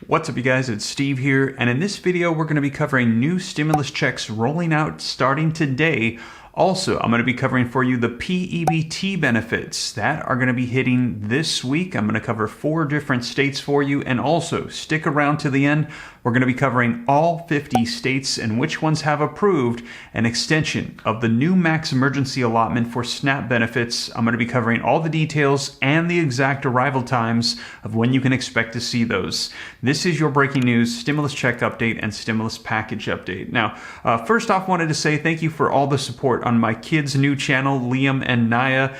What's up, you guys? It's Steve here, and in this video we're going to be covering new stimulus checks rolling out starting today. Also, I'm going to be covering for you the P-Ebt benefits that are going to be hitting this week. I'm going to cover 4 different states for you, and also stick around to the end. We're going to be covering all 50 states and which ones have approved an extension of the new max emergency allotment for SNAP benefits. I'm going to be covering all the details and the exact arrival times of when you can expect to see those. This is your breaking news, stimulus check update, and stimulus package update. Now, first off, wanted to say thank you for all the support on my kids' new channel, Liam and Naya.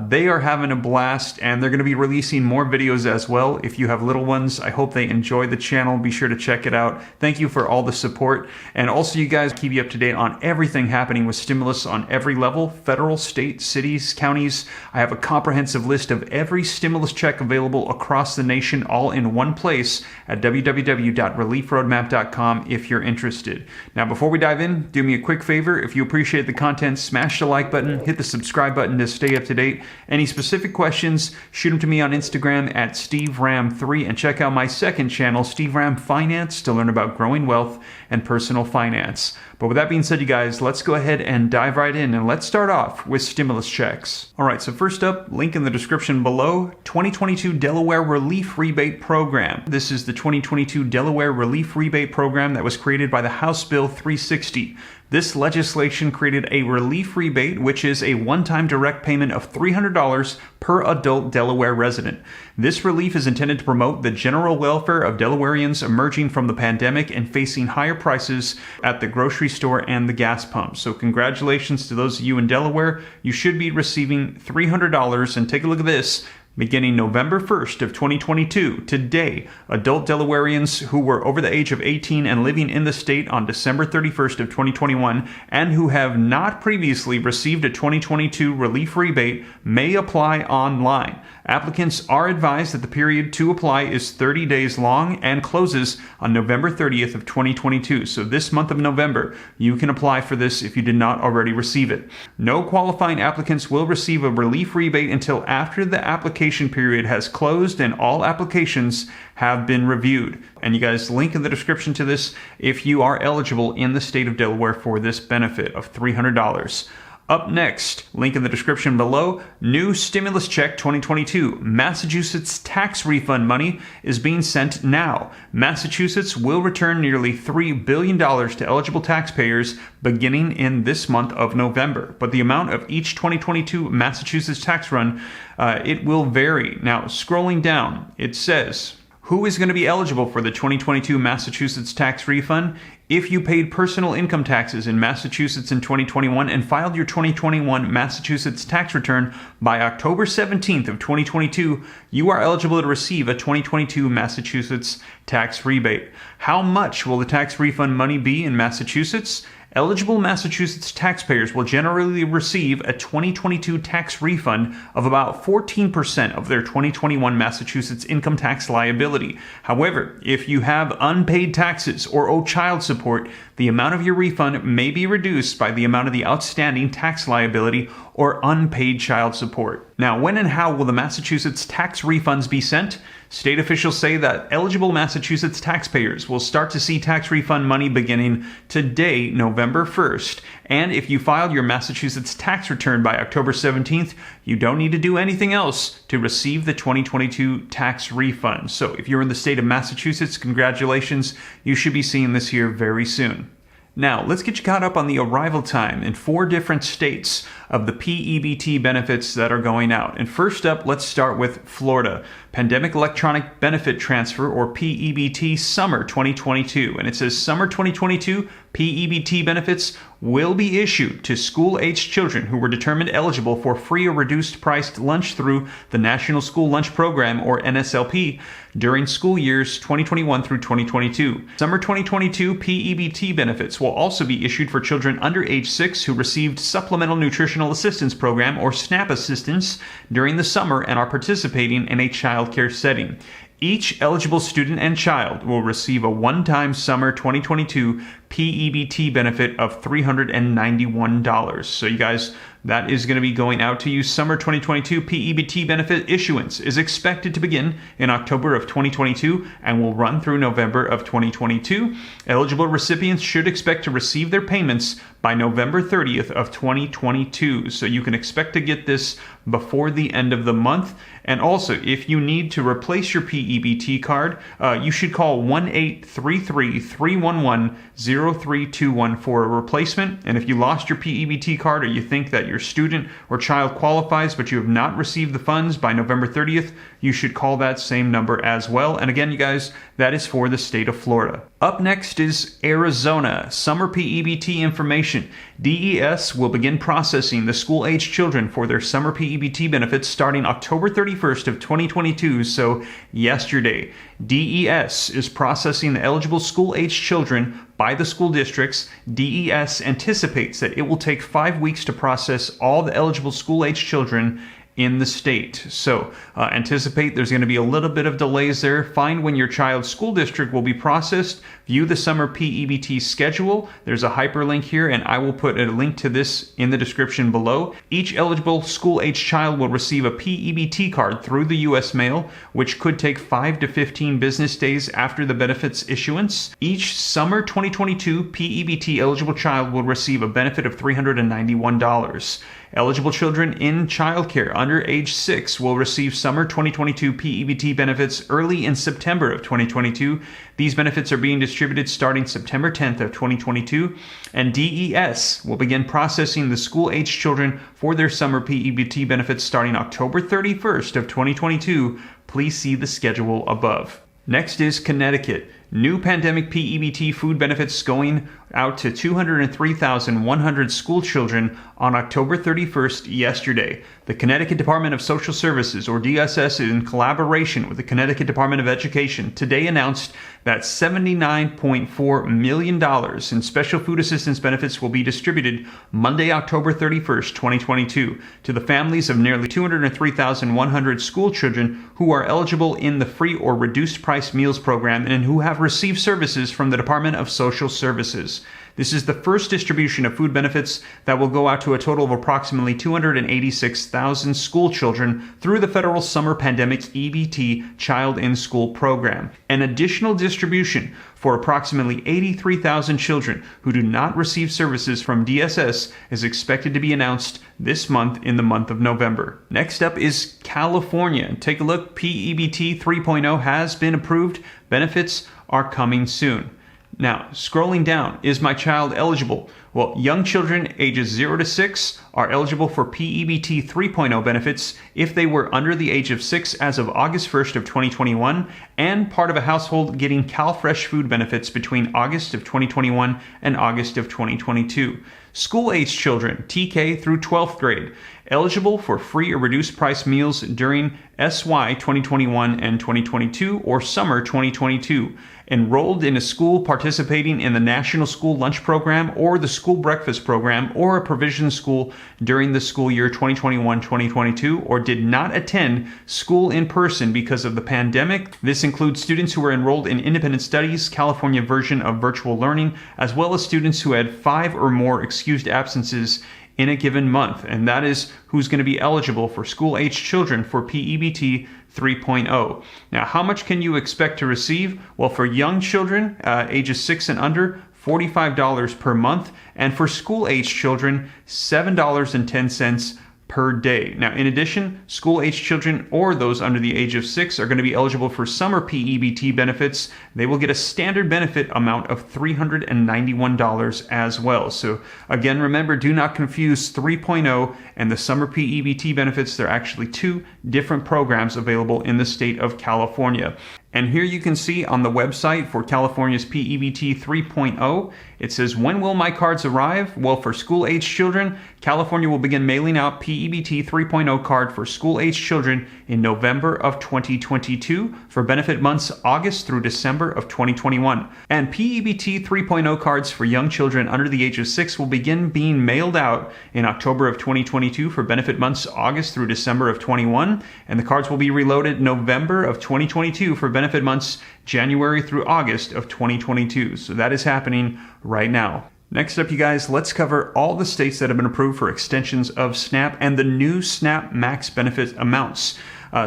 They are having a blast, and they're going to be releasing more videos as well. If you have little ones, I hope they enjoy the channel. Be sure to check it out. Thank you for all the support. And also, you guys, keep you up to date on everything happening with stimulus on every level, federal, state, cities, counties. I have a comprehensive list of every stimulus check available across the nation, all in one place at www.reliefroadmap.com if you're interested. Now, before we dive in, do me a quick favor. If you appreciate the content, smash the like button, hit the subscribe button to stay up to date. Any specific questions, shoot them to me on Instagram at SteveRam3, and check out my second channel, Steve Ram Finance, to learn about growing wealth and personal finance. But with that being said, you guys, let's go ahead and dive right in, and let's start off with stimulus checks. All right, so first up, link in the description below, 2022 Delaware Relief Rebate Program. This is the 2022 Delaware Relief Rebate Program that was created by the House Bill 360. This legislation created a relief rebate, which is a one-time direct payment of $300 per adult Delaware resident. This relief is intended to promote the general welfare of Delawareans emerging from the pandemic and facing higher prices at the grocery store and the gas pump. So congratulations to those of you in Delaware. You should be receiving $300, and take a look at this. Beginning November 1st of 2022, today, adult Delawareans who were over the age of 18 and living in the state on December 31st of 2021 and who have not previously received a 2022 relief rebate may apply online. Applicants are advised that the period to apply is 30 days long and closes on November 30th of 2022. So this month of November, you can apply for this if you did not already receive it. No qualifying applicants will receive a relief rebate until after the application period has closed and all applications have been reviewed. And you guys, link in the description to this if you are eligible in the state of Delaware for this benefit of $300. Up next, link in the description below, new stimulus check 2022. Massachusetts tax refund money is being sent now. Massachusetts will return nearly $3 billion to eligible taxpayers beginning in this month of November. But the amount of each 2022 Massachusetts tax run, it will vary. Now, scrolling down, it says, who is going to be eligible for the 2022 Massachusetts tax refund? If you paid personal income taxes in Massachusetts in 2021 and filed your 2021 Massachusetts tax return by October 17th of 2022, you are eligible to receive a 2022 Massachusetts tax rebate. How much will the tax refund money be in Massachusetts? Eligible Massachusetts taxpayers will generally receive a 2022 tax refund of about 14% of their 2021 Massachusetts income tax liability. However, if you have unpaid taxes or owe child support, the amount of your refund may be reduced by the amount of the outstanding tax liability or unpaid child support. Now, when and how will the Massachusetts tax refunds be sent? State officials say that eligible Massachusetts taxpayers will start to see tax refund money beginning today, November 1st. And if you filed your Massachusetts tax return by October 17th, you don't need to do anything else to receive the 2022 tax refund. So if you're in the state of Massachusetts, congratulations. You should be seeing this here very soon. Now, let's get you caught up on the arrival time in 4 different states of the P-Ebt benefits that are going out. And first up, let's start with Florida. Pandemic Electronic Benefit Transfer, or P-Ebt, Summer 2022. And it says Summer 2022 P-Ebt benefits will be issued to school-aged children who were determined eligible for free or reduced-priced lunch through the National School Lunch Program, or NSLP, during school years 2021 through 2022. Summer 2022 P-Ebt benefits will also be issued for children under age 6 who received Supplemental Nutritional Assistance Program, or SNAP assistance, during the summer and are participating in a child care setting. Each eligible student and child will receive a one-time summer 2022 P-Ebt benefit of $391. So you guys, that is going to be going out to you. Summer 2022 P-Ebt benefit issuance is expected to begin in October of 2022 and will run through November of 2022. Eligible recipients should expect to receive their payments by November 30th of 2022. So you can expect to get this before the end of the month. And also, if you need to replace your P-Ebt card, you should call 1-833-311-0321 for a replacement. And if you lost your P-Ebt card, or you think that your student or child qualifies but you have not received the funds by November 30th, you should call that same number as well. And again, you guys, that is for the state of Florida. Up next is Arizona. Summer P-Ebt information. DES will begin processing the school-age children for their summer P-Ebt benefits starting October 31st of 2022, so yesterday. DES is processing the eligible school-age children by the school districts. DES anticipates that it will take 5 weeks to process all the eligible school-age children in the state. So anticipate there's going to be a little bit of delays there. Find when your child's school district will be processed. View the summer P-Ebt schedule. There's a hyperlink here, and I will put a link to this in the description below. Each eligible school-age child will receive a P-Ebt card through the U.S. mail, which could take 5 to 15 business days after the benefits issuance. Each summer 2022 P-Ebt eligible child will receive a benefit of $391. Eligible children in childcare under age 6 will receive summer 2022 P-Ebt benefits early in September of 2022. These benefits are being distributed starting September 10th of 2022, and DES will begin processing the school-age children for their summer P-Ebt benefits starting October 31st of 2022. Please see the schedule above. Next is Connecticut. New pandemic P-Ebt food benefits going out to 203,100 school children on October 31st yesterday. The Connecticut Department of Social Services, or DSS, in collaboration with the Connecticut Department of Education, today announced that $79.4 million in special food assistance benefits will be distributed Monday, October 31st, 2022, to the families of nearly 203,100 school children who are eligible in the free or reduced price meals program and who have received services from the Department of Social Services. This is the first distribution of food benefits that will go out to a total of approximately 286,000 school children through the federal summer pandemic EBT Child in School program. An additional distribution for approximately 83,000 children who do not receive services from DSS is expected to be announced this month in the month of November. Next up is California. Take a look. P-Ebt 3.0 has been approved. Benefits are coming soon. Now, scrolling down, is my child eligible? Well, young children ages 0 to 6 are eligible for P-Ebt 3.0 benefits if they were under the age of 6 as of August 1st of 2021 and part of a household getting CalFresh food benefits between August of 2021 and August of 2022. School-age children, TK through 12th grade, eligible for free or reduced price meals during SY 2021 and 2022 or summer 2022. Enrolled in a school participating in the National School Lunch Program or the School Breakfast Program or a provision school during the school year 2021-2022 or did not attend school in person because of the pandemic. This includes students who were enrolled in Independent Studies, California version of virtual learning, as well as students who had 5 or more excused absences in a given month, and that is who's going to be eligible for school-age children for P-Ebt 3.0. Now, how much can you expect to receive? Well, for young children, ages 6 and under, $45 per month, and for school-age children, $7.10 per day. Now, in addition, school-age children or those under the age of 6 are going to be eligible for summer P-Ebt benefits. They will get a standard benefit amount of $391 as well. So again, remember, do not confuse 3.0 and the summer P-Ebt benefits. They're actually 2 different programs available in the state of California. And here you can see on the website for California's P-Ebt 3.0, it says, when will my cards arrive? Well, for school-age children, California will begin mailing out P-Ebt 3.0 card for school-age children in November of 2022 for benefit months August through December of 2021. And P-Ebt 3.0 cards for young children under the age of 6 will begin being mailed out in October of 2022 for benefit months August through December of 21. And the cards will be reloaded November of 2022 for benefit months January through August of 2022. So that is happening right now. Next up, you guys, let's cover all the states that have been approved for extensions of SNAP and the new SNAP max benefit amounts.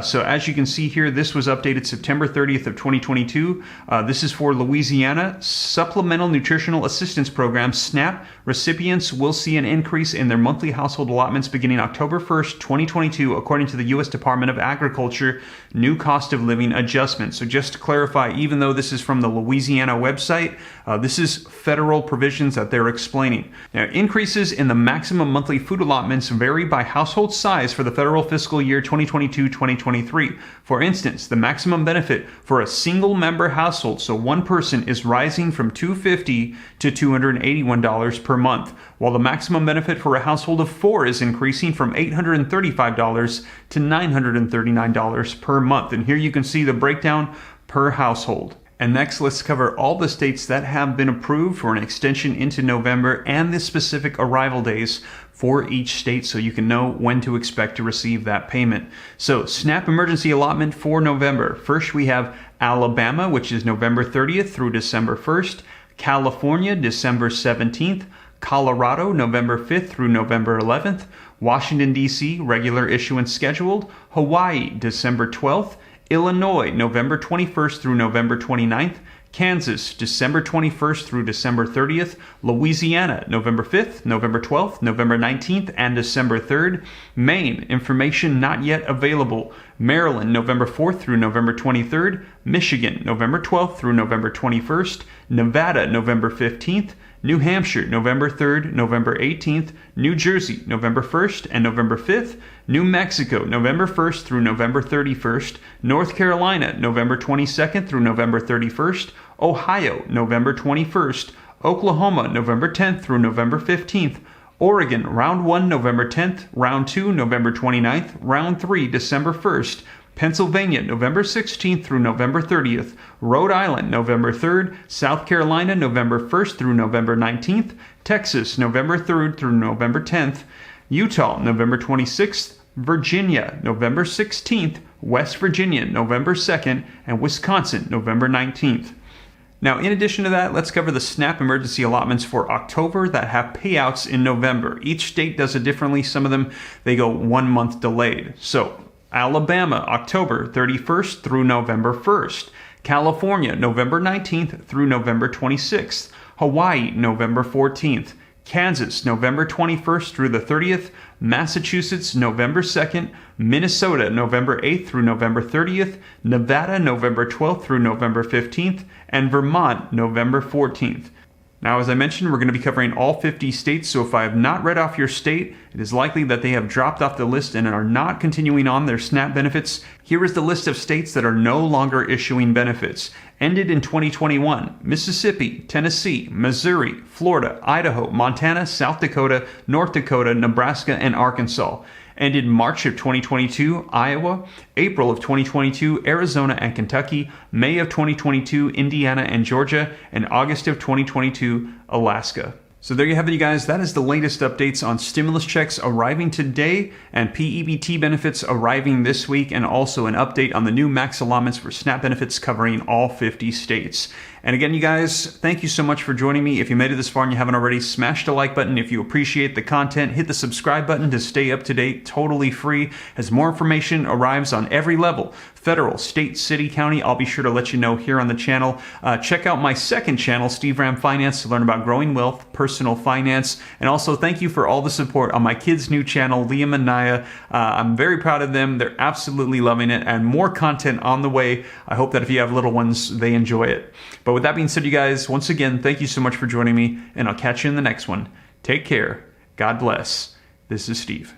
So as you can see here, this was updated September 30th of 2022. This is for Louisiana. Supplemental Nutritional Assistance Program, SNAP, recipients will see an increase in their monthly household allotments beginning October 1st, 2022, according to the U.S. Department of Agriculture new cost of living adjustment. So just to clarify, even though this is from the Louisiana website, this is federal provisions that they're explaining. Now, increases in the maximum monthly food allotments vary by household size for the federal fiscal year 2022-2023. For instance, the maximum benefit for a single member household, so one person, is rising from $250 to $281 per month, while the maximum benefit for a household of four is increasing from $835 to $939 per month. And here you can see the breakdown per household. And next, let's cover all the states that have been approved for an extension into November and the specific arrival days for each state so you can know when to expect to receive that payment. So, SNAP emergency allotment for November. First, we have Alabama, which is November 30th through December 1st. California, December 17th. Colorado, November 5th through November 11th. Washington, D.C., regular issuance scheduled. Hawaii, December 12th. Illinois, November 21st through November 29th. Kansas, December 21st through December 30th. Louisiana, November 5th, November 12th, November 19th, and December 3rd. Maine, information not yet available. Maryland, November 4th through November 23rd. Michigan, November 12th through November 21st. Nevada, November 15th. New Hampshire, November 3rd, November 18th. New Jersey, November 1st and November 5th. New Mexico, November 1st through November 31st. North Carolina, November 22nd through November 31st. Ohio, November 21st. Oklahoma, November 10th through November 15th. Oregon, Round 1, November 10th. Round 2, November 29th. Round 3, December 1st. Pennsylvania, November 16th through November 30th. Rhode Island, November 3rd. South Carolina, November 1st through November 19th. Texas, November 3rd through November 10th. Utah, November 26th. Virginia, November 16th. West Virginia, November 2nd. And Wisconsin, November 19th. Now, in addition to that, let's cover the SNAP emergency allotments for October that have payouts in November. Each state does it differently. Some of them, they go 1 month delayed. So, Alabama, October 31st through November 1st. California, November 19th through November 26th. Hawaii, November 14th. Kansas, November 21st through the 30th. Massachusetts, November 2nd. Minnesota, November 8th through November 30th. Nevada, November 12th through November 15th. And Vermont, November 14th. Now, as I mentioned, we're going to be covering all 50 states, so if I have not read off your state, it is likely that they have dropped off the list and are not continuing on their SNAP benefits. Here is the list of states that are no longer issuing benefits. Ended in 2021, Mississippi, Tennessee, Missouri, Florida, Idaho, Montana, South Dakota, North Dakota, Nebraska, and Arkansas. Ended March of 2022, Iowa, April of 2022, Arizona and Kentucky, May of 2022, Indiana and Georgia, and August of 2022, Alaska. So there you have it, you guys. That is the latest updates on stimulus checks arriving today and P-Ebt benefits arriving this week, and also an update on the new max allotments for SNAP benefits covering all 50 states. And again, you guys, thank you so much for joining me. If you made it this far and you haven't already, smash the like button. If you appreciate the content, hit the subscribe button to stay up to date, totally free. As more information arrives on every level, federal, state, city, county, I'll be sure to let you know here on the channel. Check out my second channel, Steve Ram Finance, to learn about growing wealth, personal finance. And also, thank you for all the support on my kids' new channel, Liam and Naya. I'm very proud of them. They're absolutely loving it, and more content on the way. I hope that if you have little ones, they enjoy it. But with that being said, you guys, once again, thank you so much for joining me, and I'll catch you in the next one. Take care. God bless. This is Steve.